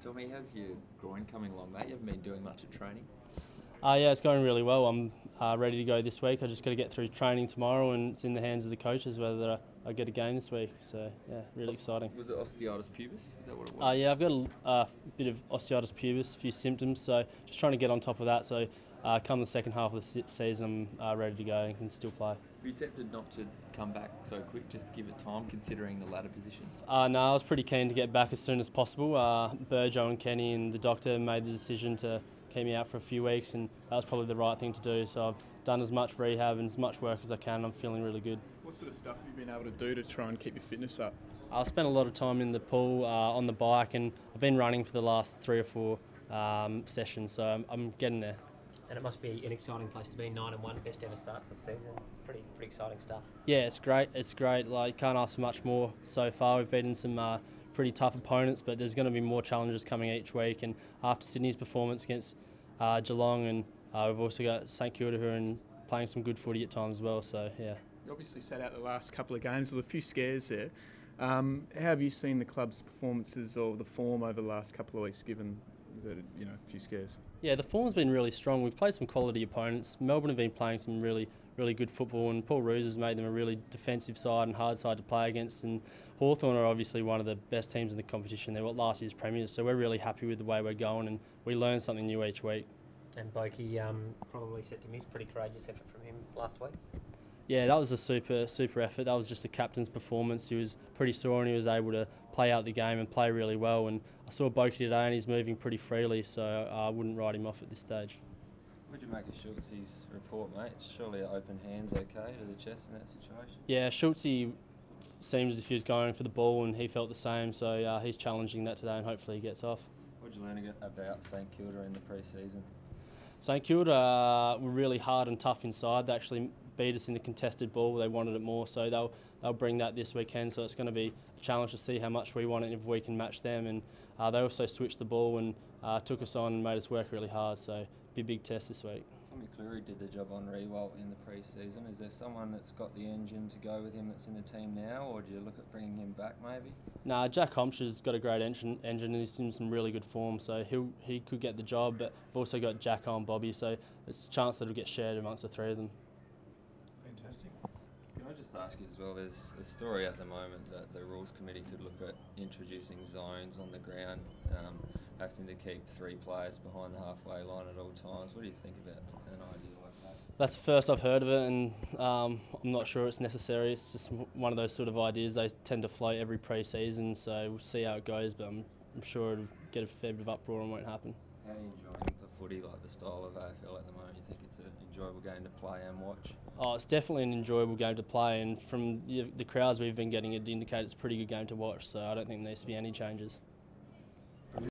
Tell me, how's your groin coming along, mate? You haven't been doing much at training. Yeah, it's going really well. I'm ready to go this week. I just got to get through training tomorrow, and it's in the hands of the coaches whether I get a game this week. So yeah, really exciting. Was it osteitis pubis? Is that what it was? Yeah, I've got a bit of osteitis pubis, a few symptoms. So just trying to get on top of that. So come the second half of the season, I'm ready to go and can still play. Were you tempted not to come back so quick, just to give it time, considering the ladder position? No, I was pretty keen to get back as soon as possible. Burjo and Kenny and the doctor made the decision to keep me out for a few weeks, and that was probably the right thing to do. So I've done as much rehab and as much work as I can. I'm feeling really good. What sort of stuff have you been able to do to try and keep your fitness up? I spent a lot of time in the pool, on the bike, and I've been running for the last 3 or 4 sessions, so I'm getting there. And it must be an exciting place to be. 9-1, best ever start to the season. It's pretty exciting stuff. Yeah, it's great. It's great. Like, can't ask for much more so far. We've beaten some pretty tough opponents, but there's going to be more challenges coming each week. And after Sydney's performance against Geelong, and we've also got St Kilda who are playing some good footy at times as well. So yeah. You obviously sat out the last couple of games. There were a few scares there. How have you seen the club's performances or the form over the last couple of weeks, given that a few scares? Yeah, the form's been really strong. We've played some quality opponents. Melbourne have been playing some really good football, and Paul Roos has made them a really defensive side and hard side to play against. And Hawthorn are obviously one of the best teams in the competition. They were last year's premiers, so we're really happy with the way we're going, and we learn something new each week. And Boki probably set to miss. Pretty courageous effort from him last week. Yeah, that was a super effort. That was just a captain's performance. He was pretty sore and he was able to play out the game and play really well. And I saw Boki today and he's moving pretty freely, so I wouldn't write him off at this stage. What did you make of Schultz's report, mate? Surely open hands okay to the chest in that situation? Yeah, Schultz seems as if he was going for the ball and he felt the same, so he's challenging that today and hopefully he gets off. What did you learn about St Kilda in the pre-season? St Kilda were really hard and tough inside. They actually beat us in the contested ball. They wanted it more, so they'll bring that this weekend. So it's going to be a challenge to see how much we want it if we can match them. And they also switched the ball and took us on and made us work really hard. So it'll be a big test this week. Tommy Cleary did the job on Rewalt in the pre-season. Is there someone that's got the engine to go with him that's in the team now, or do you look at bringing him back maybe? Nah, Jack Homsher's got a great engine and he's in some really good form, so he could get the job. But we've also got Jacko and Bobby, so there's a chance that it'll get shared amongst the 3 of them. Fantastic. Can I just ask you as well, there's a story at the moment that the Rules Committee could look at introducing zones on the ground, having to keep 3 players behind the halfway line at all times. What do you think about an idea like that? That's the first I've heard of it, and I'm not sure it's necessary. It's just one of those sort of ideas they tend to float every pre-season, so we'll see how it goes, but I'm sure it'll get a fair bit of uproar and won't happen. How are you enjoying the footy, like the style of AFL at the moment? You think it's an enjoyable game to play and watch? Oh, it's definitely an enjoyable game to play, and from the crowds we've been getting, it indicates it's a pretty good game to watch, so I don't think there needs to be any changes.